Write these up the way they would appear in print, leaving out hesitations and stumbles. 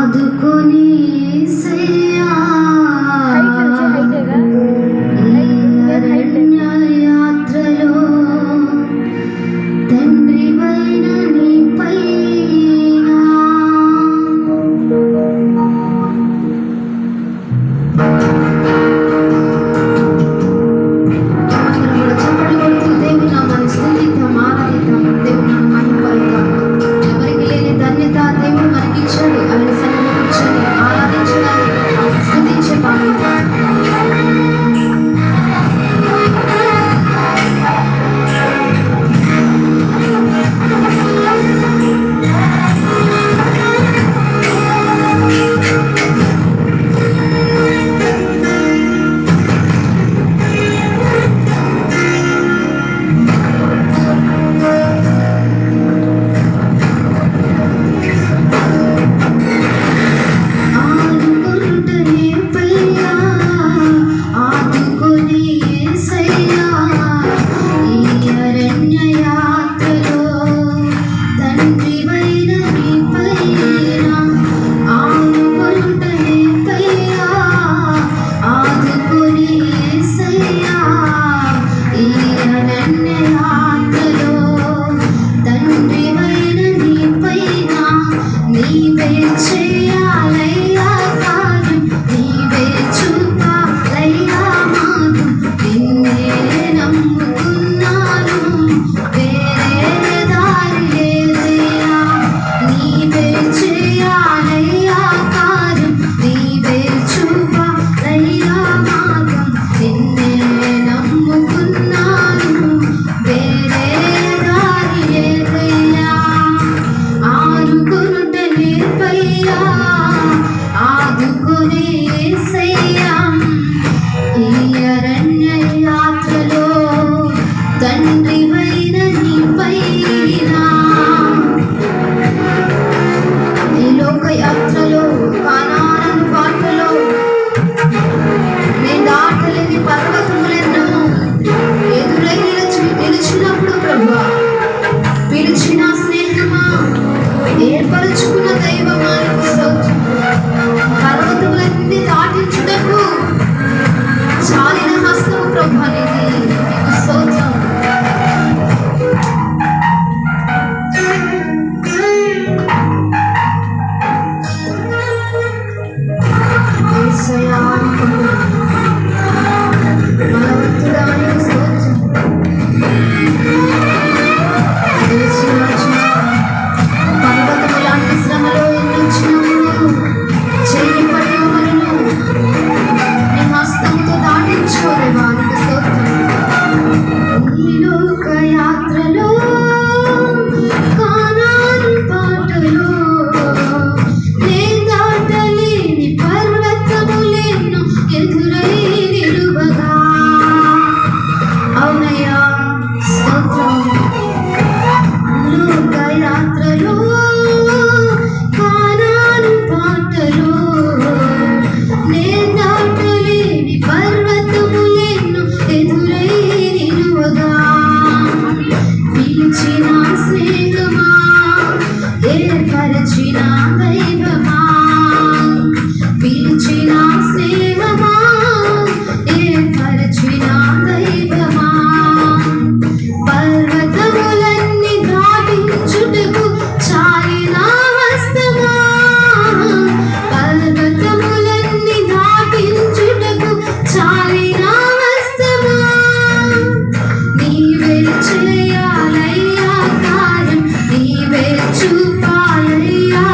ఆదుకొని యేసయ్యా యాత్రలో తండ్రివైన నీపైన చప్పట్లు కొడుతూ దేవుని నామాన్ని స్తుతిద్దాం, ఆరాధిద్దాం, దేవుని నామాన్ని మహిమపరుద్దాం. ఎవరికి లేని ధన్యత దేవుడు మనకిచ్చాడు. ఆయన సన్నిధిలో కూర్చొని ఆరాధించడానికి స్తుతించే బాధ్యత. ఏర్పరుచుకున్న దైవమానికి స్తోత్రం. పర్వతములన్నీ దాటించుటకు చాలిన హస్తము ప్రభు అనేది నీకు స్తోత్రం. యేసయ్యా బలవంతుడా నీకు స్తోత్రం. పర్వతములాంటి శ్రమలో ఎన్నిచ్చినప్పుడు చెయ్యి పట్టుకొనును, నీ హస్తంతో దాటించుకోలేవా నీకు స్తోత్రం. ఈ లోక యాత్రలో కానాను బాటలో నే దాటలేని పర్వతములెన్నో ఎదురై నిలువగా. అవునయ్యా స్తోత్రం. లోక యాత్రలో కానాను బాటలో నే దాటలేని పర్వతములెన్నో ఎదురై నిలువగా. పిలిచిన స్నేహమా, ఏర్పరచిన దైవమా, పిలిచిన స్నేహమా, ఏర్పరచిన దైవమా, పర్వతములన్నీ దాటించుటకు చాలిన హస్తమా, పర్వతములన్నీ దాటించుటకు చాలిన హస్తమా, నీవే చేయాలయ్యా కార్యం, నీవే చూపాలయ్యా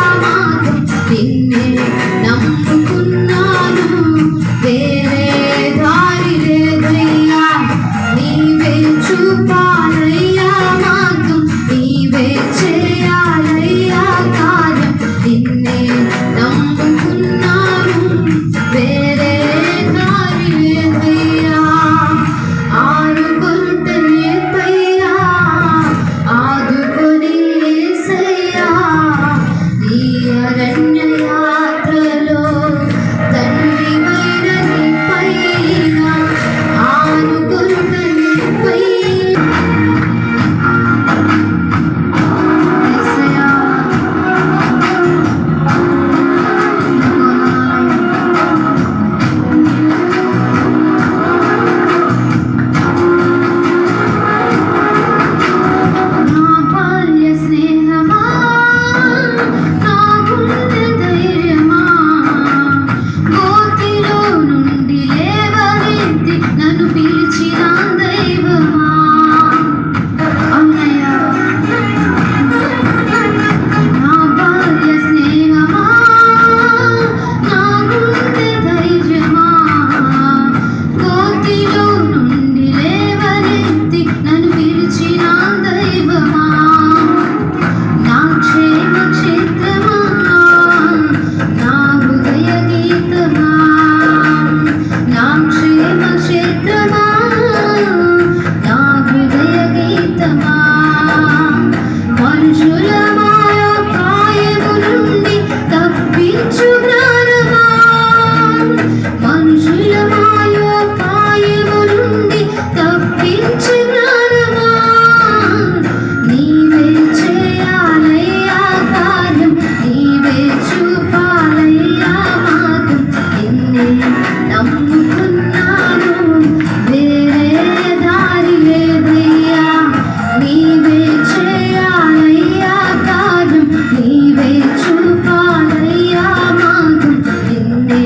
చేయాలయ్యా కార్యం, నీవే చూపాలయ్యా మార్గం. నిన్నే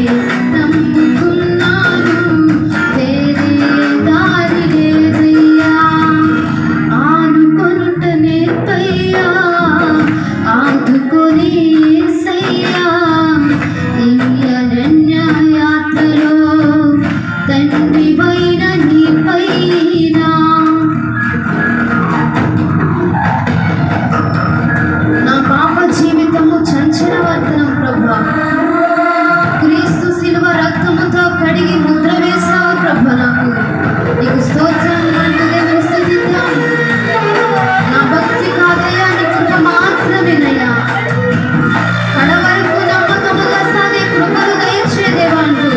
నమ్ముకున్నాను, వేరే దారి లేదయ్యా. ఆనుకొనుట నేర్పయ్యా, ఆదుకొని యేసయ్యా. ఈ అరణ్య యాత్రలో తండ్రివైన నీపైన నా పాప జీవితము చంచలవర్తనం ప్రభా. క్రీస్తు శిలువ రక్తముతో కడిగి ముద్ర వేశావు ప్రభా. నీకు స్తోత్రం అంటూ దేవుని స్తుతిద్దాం. నా భక్తి కాదయ్యా, నీ కృప మాత్రమేనయ్యా. కడవరకు నమ్మకముగా సాగే కృపను దయచే దేవా అంటూ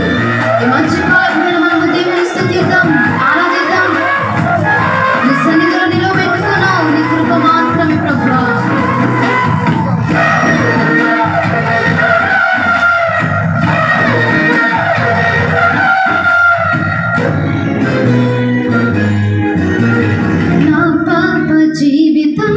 ఈ మధ్యకాలంలో మనము దేవుని స్తుతిద్దాం, ఆరాధిద్దాం. నీ సన్నిధిలో నిలబెట్టుకున్నావు, నీ కృప మాత్రమే ప్రభా. నా పాప జీవితం